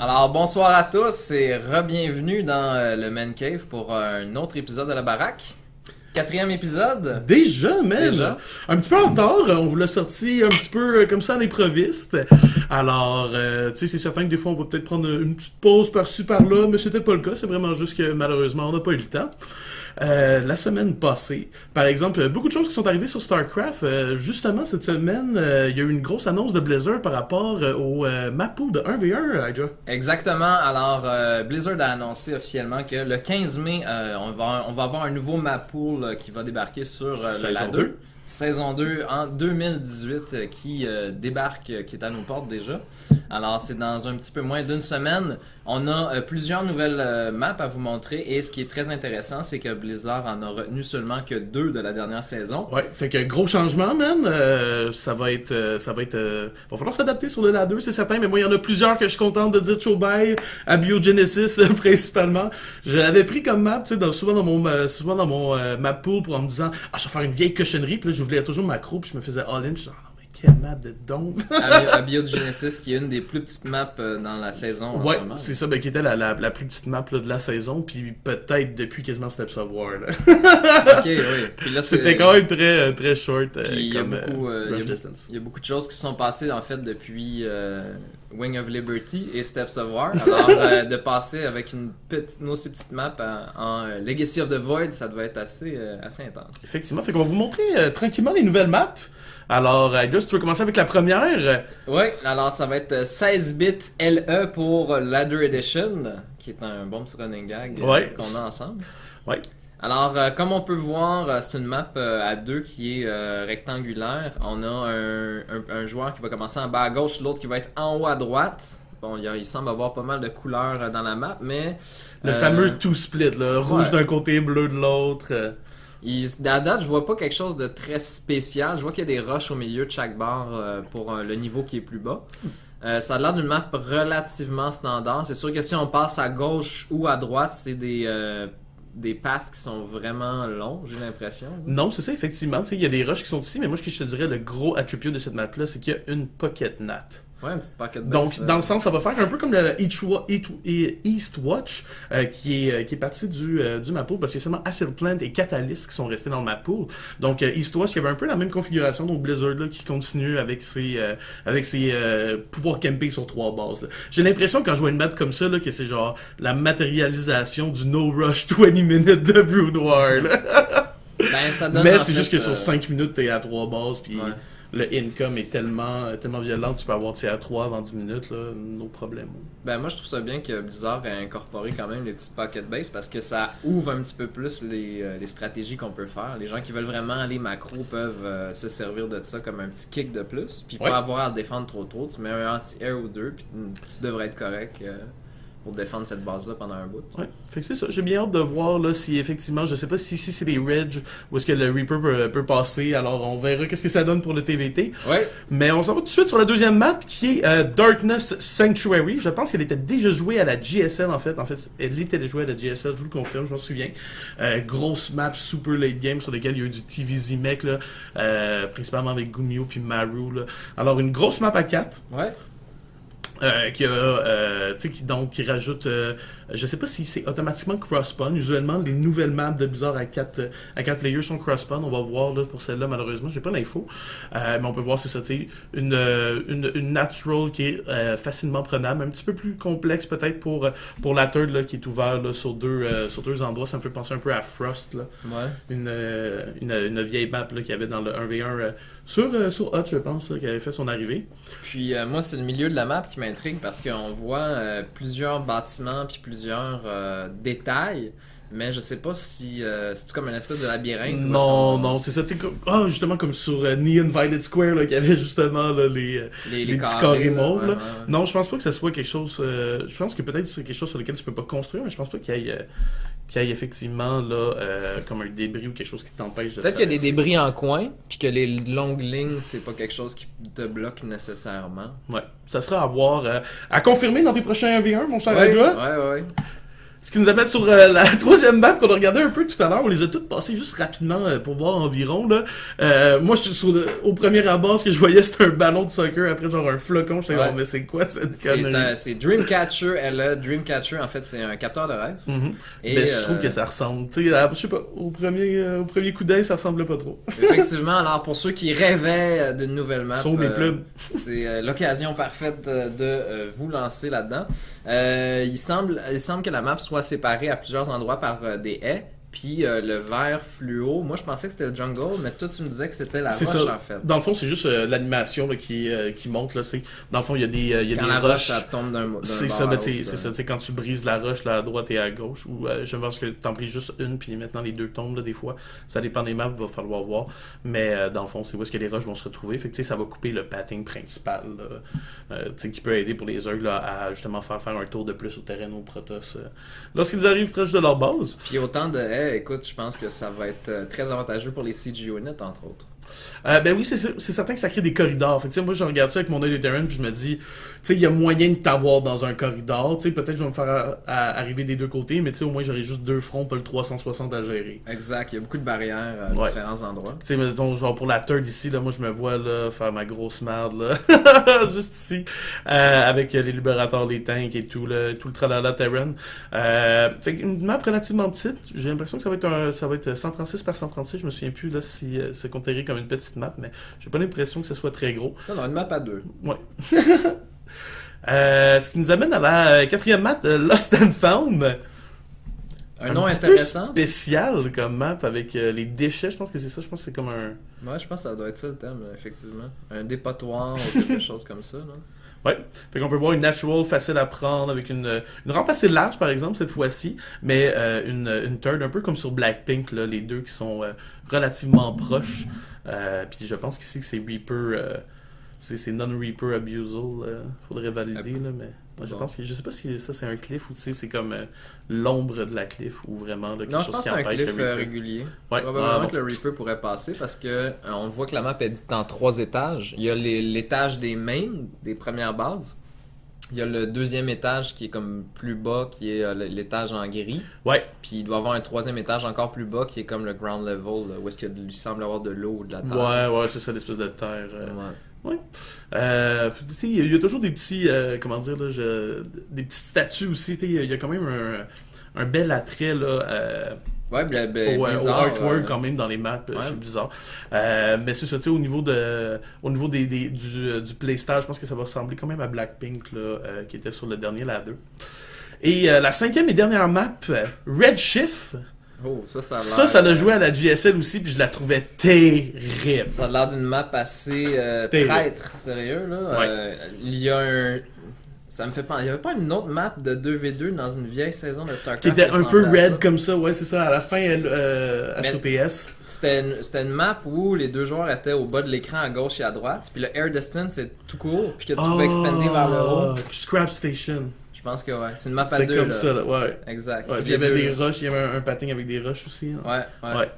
Alors bonsoir à tous et re-bienvenue dans le Man Cave pour un autre épisode de la baraque. 4e épisode. Déjà, man! Déjà. Un petit peu en retard, on vous l'a sorti un petit peu comme ça à l'improviste. Alors, tu sais, c'est certain que des fois on va peut-être prendre une petite pause par-ci par-là, mais c'était pas le cas, c'est vraiment juste que malheureusement on n'a pas eu le temps. La semaine passée, par exemple, beaucoup de choses qui sont arrivées sur StarCraft. Justement, cette semaine, il y a eu une grosse annonce de Blizzard par rapport au map pool de 1v1, Hydra. Exactement. Alors Blizzard a annoncé officiellement que le 15 mai, on va avoir un nouveau map pool qui va débarquer sur le Saison LAN 2. 2. Saison 2 en 2018 qui débarque, qui est à nos portes déjà. Alors c'est dans un petit peu moins d'une semaine. On a plusieurs nouvelles maps à vous montrer et ce qui est très intéressant, c'est que Blizzard en a retenu seulement que 2 de la dernière saison. Ouais, fait que gros changement, man. Ça va être, va falloir s'adapter sur le LAN 2, c'est certain, mais moi, il y en a plusieurs que je suis content de dire ciao bye à Biogenesis, principalement. Je l'avais pris comme map, tu sais, souvent dans mon map pool pour en me disant, je vais faire une vieille cochonnerie, puis là, j'oubliais toujours macro, puis je me faisais all-in, puis je disais, non, mais quelle map de don! à Biogenesis, qui est une des plus petites maps dans la saison en ce Ouais, moment. c'est ça, qui était la plus petite map là, de la saison, puis peut-être depuis quasiment Steps of War, là. Ok, oui. Puis là, C'était quand même très, très short, Puis il y a comme beaucoup, rush distance. il y a beaucoup de choses qui se sont passées en fait depuis Wing of Liberty et Steps of War. Alors de passer avec une aussi petite map en Legacy of the Void, ça devait être assez intense. Effectivement, fait qu'on va vous montrer tranquillement les nouvelles maps. Alors, Hydra, si tu veux commencer avec la première. Oui, alors ça va être 16 bits LE pour Ladder Edition, qui est un bon petit running gag Ouais. qu'on a ensemble. Ouais. Alors, comme on peut voir, c'est une map à 2 qui est rectangulaire. On a un joueur qui va commencer en bas à gauche, l'autre qui va être en haut à droite. Bon, il semble avoir pas mal de couleurs dans la map, mais... Le fameux two split, là, rouge ouais. d'un côté, bleu de l'autre. À date, je vois pas quelque chose de très spécial. Je vois qu'il y a des roches au milieu de chaque barre pour le niveau qui est plus bas. Ça a l'air d'une map relativement standard. C'est sûr que si on passe à gauche ou à droite, c'est des paths qui sont vraiment longs, j'ai l'impression. Non, c'est ça, effectivement. Tu sais, il y a des rushs qui sont ici, mais moi, ce que je te dirais, le gros attribut de cette map-là, c'est qu'il y a une pocket nat. Ouais, une petite pocket base. Donc, dans le sens, ça va faire un peu comme le Eastwatch, qui est parti du map pool, parce qu'il y a seulement Acid Plant et Catalyst qui sont restés dans le map pool. Donc, Eastwatch, il y avait un peu la même configuration, donc Blizzard, là, qui continue avec ses pouvoirs campés sur 3 bases, là. J'ai l'impression, quand je vois une map comme ça, là, que c'est genre la matérialisation du No Rush 20 minutes de Brood War, là. Ben, ça donne Mais en c'est fait, juste que sur 5 minutes, t'es à 3 bases, puis ouais. le income est tellement violent que tu peux avoir à 3 avant 10 minutes, là, no problème. Ben moi je trouve ça bien que Blizzard ait incorporé quand même les petites pocket base parce que ça ouvre un petit peu plus les stratégies qu'on peut faire. Les gens qui veulent vraiment aller macro peuvent se servir de ça comme un petit kick de plus. Puis Ouais. pas avoir à défendre trop. Tu mets un anti-air ou deux puis tu devrais être correct pour défendre cette base-là pendant un bout. Ouais, fait que c'est ça. J'ai bien hâte de voir là, si effectivement, je sais pas si c'est des Reg ou est-ce que le Reaper peut passer. Alors on verra qu'est-ce que ça donne pour le TVT. Ouais. Mais on s'en va tout de suite sur la deuxième map qui est Darkness Sanctuary. Je pense qu'elle était déjà jouée à la GSL en fait. En fait, elle était déjà jouée à la GSL, je vous le confirme, je m'en souviens. Grosse map, super late game sur lesquelles il y a eu du TVZ mech là, principalement avec Gumio puis Maru là. Alors une grosse map à 4. Ouais. Qui rajoute, je sais pas si c'est automatiquement cross-spawn. Usuellement, les nouvelles maps de Blizzard à 4 players sont cross-spawn. On va voir là, pour celle-là, malheureusement, j'ai pas l'info. Mais on peut voir, c'est ça, tu sais, une natural qui est facilement prenable, un petit peu plus complexe peut-être pour la third là, qui est ouvert là, sur deux endroits. Ça me fait penser un peu à Frost, là. Ouais. Une vieille map là, qu'il y avait dans le 1v1 sur Hot, je pense, là, qui avait fait son arrivée. Puis moi, c'est le milieu de la map qui m'intrigue parce qu'on voit plusieurs bâtiments puis plusieurs détails, mais je sais pas si c'est comme une espèce de labyrinthe. Non, c'est ça, tu sais, justement comme sur Neon Violet Square, là, qu'il y avait justement là, les petits carrés mauves, là. Ouais. Non, je pense pas que ça soit quelque chose, je pense que peut-être c'est quelque chose sur lequel tu peux pas construire, mais je pense pas qu'il y ait effectivement là, comme un débris ou quelque chose qui t'empêche de Peut-être qu'il y a des traverser. débris en coin, puis que les longues lignes, c'est pas quelque chose qui te bloque nécessairement. Ouais, ça sera à voir, à confirmer dans tes prochains 1v1, mon cher Ouais, Hydra. ouais. Ce qui nous amène sur la troisième map qu'on a regardé un peu tout à l'heure. On les a toutes passées juste rapidement pour voir environ. Là. Moi, je suis au premier abord, ce que je voyais, c'était un ballon de soccer. Après, genre un flocon. J'étais genre, mais c'est quoi cette connerie? C'est Dreamcatcher, Dreamcatcher, en fait, c'est un capteur de rêve. Et mais je trouve que ça ressemble. Tu sais, je sais pas, au premier coup d'œil, ça ressemble pas trop. Effectivement, alors pour ceux qui rêvaient d'une nouvelle map, Sauf mes plumes. C'est l'occasion parfaite de vous lancer là-dedans. Il semble que la map soit séparée à plusieurs endroits par des haies. Puis le vert fluo, moi je pensais que c'était le jungle, mais toi tu me disais que c'était la roche ça. En fait. Dans le fond, c'est juste l'animation là, qui monte. Là, dans le fond, il y a des quand la roches. Ça tombe d'un c'est bord ça, à c'est l'autre, ça. Quand tu brises la roche là, à droite et à gauche, ou je pense que t'en brises juste une, puis maintenant les deux tombent là, des fois. Ça dépend des maps, il va falloir voir. Mais dans le fond, c'est où est-ce que les roches vont se retrouver. Fait que ça va couper le pathing principal qui peut aider pour les Zerg à justement faire un tour de plus au terrain aux Protoss lorsqu'ils arrivent proche de leur base. Puis autant de haies, écoute, je pense que ça va être très avantageux pour les CG units, entre autres. Ben oui, c'est certain que ça crée des corridors. Fait que, moi, je regarde ça avec mon œil de terrain, puis je me dis, il y a moyen de t'avoir dans un corridor. Peut-être que je vais me faire arriver des deux côtés, mais au moins, j'aurai juste deux fronts, pas le 360 à gérer. Exact, il y a beaucoup de barrières à différents endroits. Tu sais, mettons, genre pour la third ici, là, moi, je me vois là, faire ma grosse merde, là, juste ici, avec les libérateurs, les tanks et tout le tralala Terran. Fait une map relativement petite. J'ai l'impression que ça va être 136 par 136. Je me souviens plus là si c'est considéré comme une petite map, mais j'ai pas l'impression que ce soit très gros. Non, une map à deux. Ouais. Ce qui nous amène à la quatrième map, Lost and Found. Un nom intéressant. Peu spécial comme map avec les déchets, je pense que c'est ça. Je pense que c'est comme un... Ouais, je pense que ça doit être ça le thème, effectivement. Un dépotoir ou quelque chose comme ça, là. Ouais, fait qu'on peut voir une natural facile à prendre avec une rampe assez large par exemple cette fois-ci, mais une turn un peu comme sur Blackpink, là, les deux qui sont relativement proches. Puis je pense qu'ici que c'est Reaper, c'est non-Reaper Abusal, faudrait valider là, mais moi, je sais pas si ça c'est un cliff ou c'est comme l'ombre de la cliff ou vraiment là, quelque chose qui empêche le Reaper. Non, je pense que c'est un cliff régulier. Ouais, probablement que le Reaper pourrait passer parce que on voit que la map est dite en 3 étages. Il y a l'étage des mains, des premières bases. Il y a le deuxième étage qui est comme plus bas, qui est l'étage en gris. Ouais. Puis il doit y avoir un troisième étage encore plus bas qui est comme le ground level, là, où est-ce qu'il semble avoir de l'eau ou de la terre. Ouais, c'est ça, l'espèce de terre. Ouais. Il y a toujours des petits, des petites statues aussi. Il y a quand même un bel attrait là. Au artwork quand même dans les maps chez Blizzard. Mais c'est ça, tu sais, au niveau du playstyle, je pense que ça va ressembler quand même à Blackpink là, qui était sur le dernier ladder. Et la cinquième et dernière map, Redshift. Oh, ça l'a joué à la GSL aussi, puis je la trouvais terrible. Ça a l'air d'une map assez traître, sérieux là. Ouais. Il y a ça me fait penser. Il n'y avait pas une autre map de 2v2 dans une vieille saison de StarCraft qui était un peu red comme ça, ouais, c'est ça. À la fin, HOTS. C'était une map où les deux joueurs étaient au bas de l'écran à gauche et à droite, puis le air distance c'est tout court, puis que tu peux expander vers le haut. Scrap Station. Je pense que ouais. C'est une map à deux. C'était comme là. Ça, là, ouais. Exact. Ouais, puis il y avait des roches, il y avait un patin avec des roches aussi. Hein. Ouais.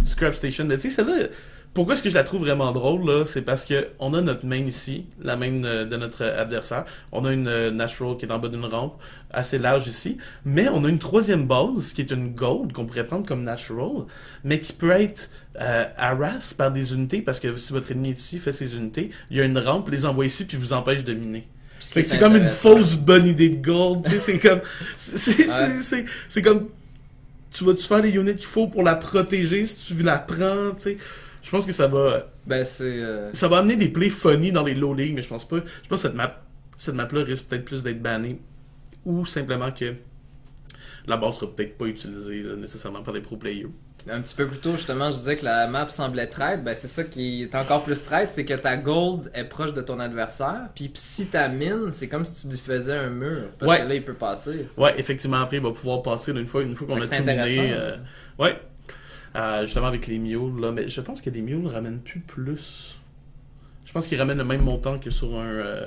Scrap Station. Mais tu sais, celle-là, pourquoi est-ce que je la trouve vraiment drôle, là? C'est parce que on a notre main ici, la main de notre adversaire. On a une natural qui est en bas d'une rampe, assez large ici. Mais on a une troisième base, qui est une gold, qu'on pourrait prendre comme natural, mais qui peut être harass par des unités, parce que si votre ennemi est ici, fait ses unités, il y a une rampe, les envoie ici, puis vous empêche de miner. Fait que c'est comme une fausse bonne idée de gold, tu sais, c'est comme... C'est comme... Tu vas-te faire les units qu'il faut pour la protéger si tu la prends, tu sais. Je pense que ça va... Ça va amener des plays funny dans les low league, mais je pense pas... Je pense que cette map-là risque peut-être plus d'être bannée. Ou simplement que la base sera peut-être pas utilisée là, nécessairement par les pro players. Un petit peu plus tôt, justement, je disais que la map semblait traître. Ben, c'est ça qui est encore plus traître, c'est que ta gold est proche de ton adversaire. Puis si ta mine, c'est comme si tu lui faisais un mur. Parce que là, il peut passer. Ouais, effectivement, après, il va pouvoir passer là, une fois qu'on a tout miné. Ouais. Justement avec les mules, là. Mais je pense que les mules ramènent plus. Je pense qu'ils ramènent le même montant que sur un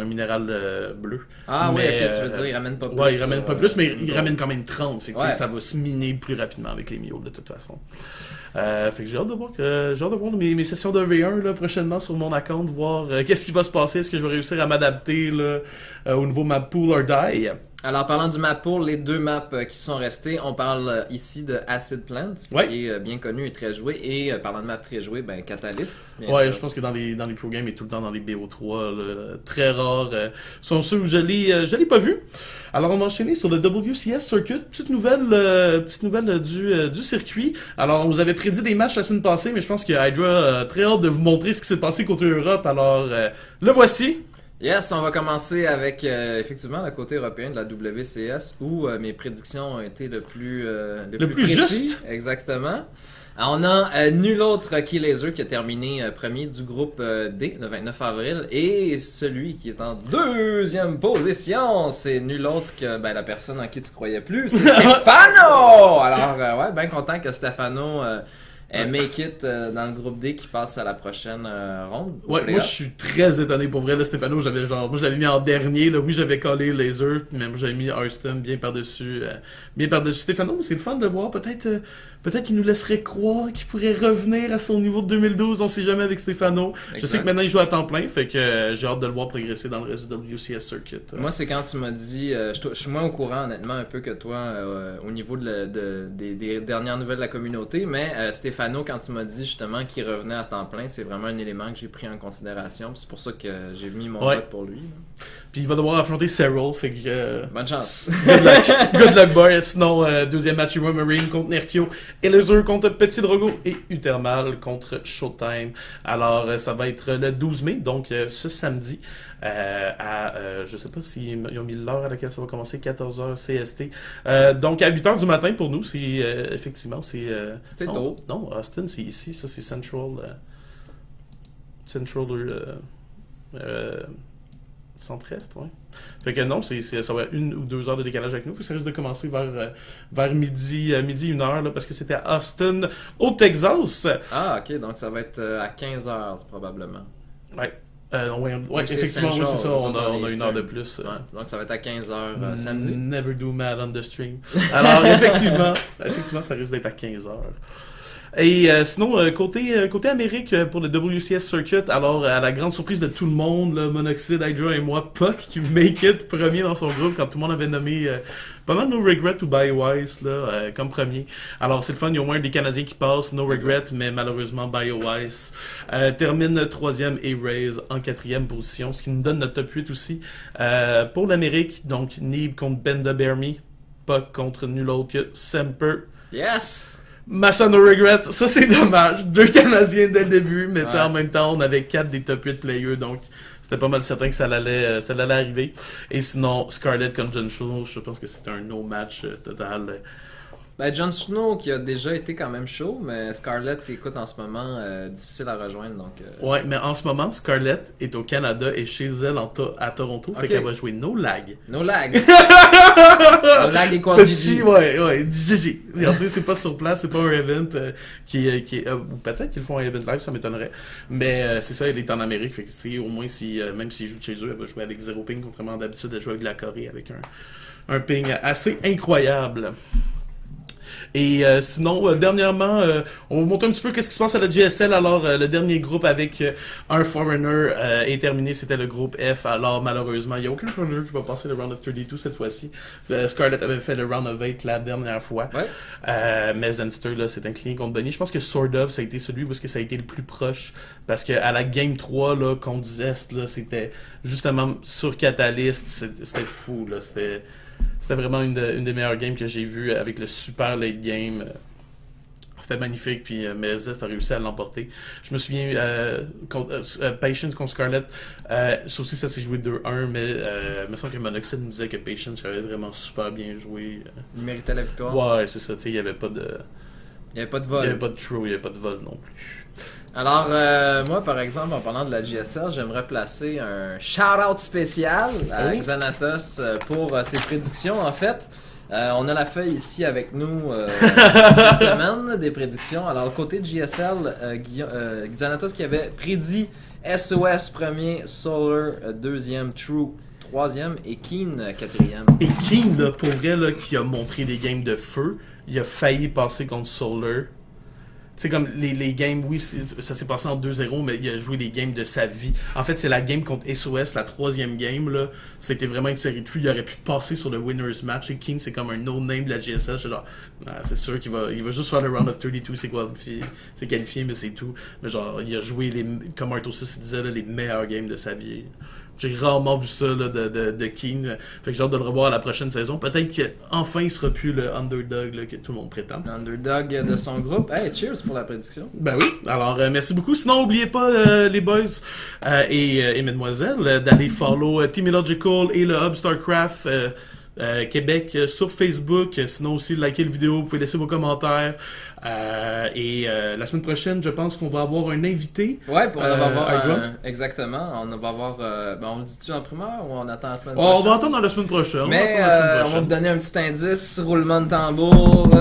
minéral bleu. Ah oui, ok, tu veux dire, ils ramènent pas plus. Ouais, ils ramènent pas plus, mais ils ramènent quand même 30. Fait que ça va se miner plus rapidement avec les mules de toute façon. Fait que j'ai hâte de voir mes sessions de V1 là, prochainement sur mon account, voir qu'est-ce qui va se passer, est-ce que je vais réussir à m'adapter là, au nouveau map pool or die. Alors, parlant du map pool, les 2 maps qui sont restés, on parle ici de Acid Plant, qui est bien connu et très joué, et parlant de map très joué, Catalyst. Ouais, je pense que dans les pro games et tout le temps dans les BO3, là, très rares sont ceux où je l'ai pas vu. Alors on va enchaîner sur le WCS Circuit, petite nouvelle du circuit. Alors on vous avait prédit des matchs la semaine passée, mais je pense que Hydra a très hâte de vous montrer ce qui s'est passé côté Europe. Alors le voici. Yes, on va commencer avec effectivement le côté européen de la WCS où mes prédictions ont été le plus précis. Juste. Exactement. Alors, on a nul autre qu'Elaser qui a terminé premier du groupe D le 29 avril et celui qui est en 2e position, c'est nul autre que la personne en qui tu croyais plus, c'est Stefano! Alors, ouais, bien content que Stefano make it dans le groupe D qui passe à la prochaine ronde. Ouais, moi je suis très étonné pour vrai. Là, Stefano, moi je l'avais mis en dernier. Là. Oui, j'avais collé Laser, mais moi j'avais mis Hearthstone bien par-dessus. Stefano, c'est le fun de voir. Peut-être qu'il nous laisserait croire qu'il pourrait revenir à son niveau de 2012. On sait jamais avec Stefano. Exact. Je sais que maintenant il joue à temps plein, fait que j'ai hâte de le voir progresser dans le reste du WCS Circuit. Moi, c'est quand tu m'as dit, je suis moins au courant honnêtement un peu que toi au niveau des dernières nouvelles de la communauté, mais Stefano, quand tu m'as dit justement qu'il revenait à temps plein, c'est vraiment un élément que j'ai pris en considération. C'est pour ça que j'ai mis mon vote pour lui. Là. Puis il va devoir affronter Cyril, fait que... Bonne chance. Good luck, boy. Sinon, deuxième match, Hero Marine contre Nerkio. Elaser contre Petit Drogo et Uthermal contre Showtime. Alors, ça va être le 12 mai, donc ce samedi, je sais pas s'ils ont mis l'heure à laquelle ça va commencer, 14h CST. Donc, à 8h du matin pour nous, c'est effectivement, c'est tôt. Non, Austin, c'est ici, ça c'est Central Centre-Est, ouais. Fait que non, ça va être 1 ou 2 heures de décalage avec nous. Fait que ça risque de commencer vers midi 1h, là, parce que c'était à Austin, au Texas. Ah, ok, donc ça va être à 15h probablement. Ouais. Ouais, effectivement, oui, c'est ça. On a 1 heure de plus. Ouais, donc ça va être à 15h samedi. Never do mad on the stream. Alors, effectivement, ça risque d'être à 15h. Et sinon, côté Amérique, pour le WCS Circuit, alors à la grande surprise de tout le monde, là, Monoxide, Hydra et moi, Puck qui make it premier dans son groupe quand tout le monde avait nommé pas mal No Regret ou BioWise là, comme premier. Alors c'est le fun, il y a au moins des Canadiens qui passent, No Regret, mais malheureusement BioWise termine 3e et Raze en 4e position, ce qui nous donne notre top 8 aussi. Pour l'Amérique, donc Neeb contre Benda Bermi, Puck contre nul autre que Semper. Yes! Massa No Regret, ça c'est dommage. 2 Canadiens dès le début, mais en même temps, on avait 4 des top 8 players, donc c'était pas mal certain que ça allait arriver. Et sinon, Scarlett contre Jon Snow, je pense que c'était un no-match total. Jon Snow qui a déjà été quand même chaud, mais Scarlett qui écoute en ce moment, difficile à rejoindre. Donc, Ouais, mais en ce moment, Scarlett est au Canada et chez elle à Toronto, fait qu'elle va jouer No Lag. No Lag. No Lag et quoi Petit, ouais, GG. Regardez, c'est pas sur place, c'est pas un event qui est ou peut-être qu'ils font un event live, ça m'étonnerait. Mais c'est ça, elle est en Amérique, fait que au moins même s'ils jouent de chez eux, elle va jouer avec 0 ping, contrairement d'habitude de jouer avec la Corée avec un ping assez incroyable. Et sinon, dernièrement, on va vous montrer un petit peu qu'est-ce qui se passe à la GSL. Alors, le dernier groupe avec un Foreigner est terminé, c'était le groupe F. Alors, malheureusement, il n'y a aucun Foreigner qui va passer le Round of 32 cette fois-ci. Scarlett avait fait le Round of 8 la dernière fois. Ouais. Mais Zenster, là, s'est incliné contre Bunny. Je pense que Sword of, ça a été celui parce que ça a été le plus proche. Parce que à la Game 3, là, contre Zest, là, c'était justement sur Catalyst. C'était fou, là. C'était vraiment une des meilleures games que j'ai vues avec le super late game. C'était magnifique, puis mais Zest a réussi à l'emporter. Je me souviens, Patience contre Scarlett, ça aussi ça s'est joué 2-1, mais il me semble que Monoxide nous disait que Patience avait vraiment super bien joué. Il méritait la victoire. Ouais, c'est ça, tu sais, il n'y avait pas de... Il n'y avait pas de vol. Il n'y avait pas de throw, il n'y avait pas de vol non plus. Alors, moi, par exemple, en parlant de la GSL, j'aimerais placer un shout-out spécial à Xanatos pour ses prédictions, en fait. On a la feuille ici avec nous cette semaine des prédictions. Alors, côté de GSL, Xanatos qui avait prédit SOS premier, Solar deuxième, True troisième et Keen quatrième. Et Keen, là, pour vrai, là, qui a montré des games de feu, il a failli passer contre Solar. Tu c'est comme les games, oui, ça s'est passé en 2-0, mais il a joué les games de sa vie. En fait, c'est la game contre SOS, la 3e game, là. C'était vraiment une série de fous. Il aurait pu passer sur le winner's match. Et King, c'est comme un no-name de la GSL. Je suis genre, c'est sûr qu'il va juste faire le round of 32, c'est qualifié, mais c'est tout. Mais genre, il a joué, comme Arthur 6 disait, là, les meilleurs games de sa vie. J'ai rarement vu ça là, de King. Fait que j'ai hâte de le revoir à la prochaine saison. Peut-être qu'enfin il sera plus le underdog là, que tout le monde prétend. L'underdog de son groupe. Hey, cheers pour la prédiction. Ben oui. Alors, merci beaucoup. Sinon, n'oubliez pas, les boys et mesdemoiselles, d'aller follow Team Illogical et le Hub Starcraft Québec sur Facebook. Sinon aussi, likez la vidéo. Vous pouvez laisser vos commentaires. Et la semaine prochaine, je pense qu'on va avoir un invité. Ouais, on va avoir exactement. On va avoir. On le dit-tu en primeur ou on attend la semaine prochaine? On va attendre dans la semaine prochaine. Mais on va vous donner un petit indice. Roulement de tambour.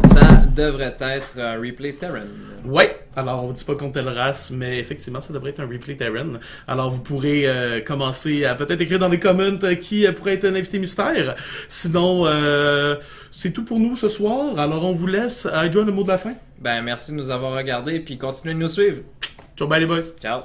Ça devrait être un replay Terran. Ouais, alors on dit pas contre telle race, mais effectivement ça devrait être un replay Terran. Alors vous pourrez commencer à peut-être écrire dans les comments qui pourrait être un invité mystère. Sinon, c'est tout pour nous ce soir. Alors on vous laisse. Hydra, le mot de la fin. Ben merci de nous avoir regardés puis continuez de nous suivre. Ciao, bye les boys. Ciao.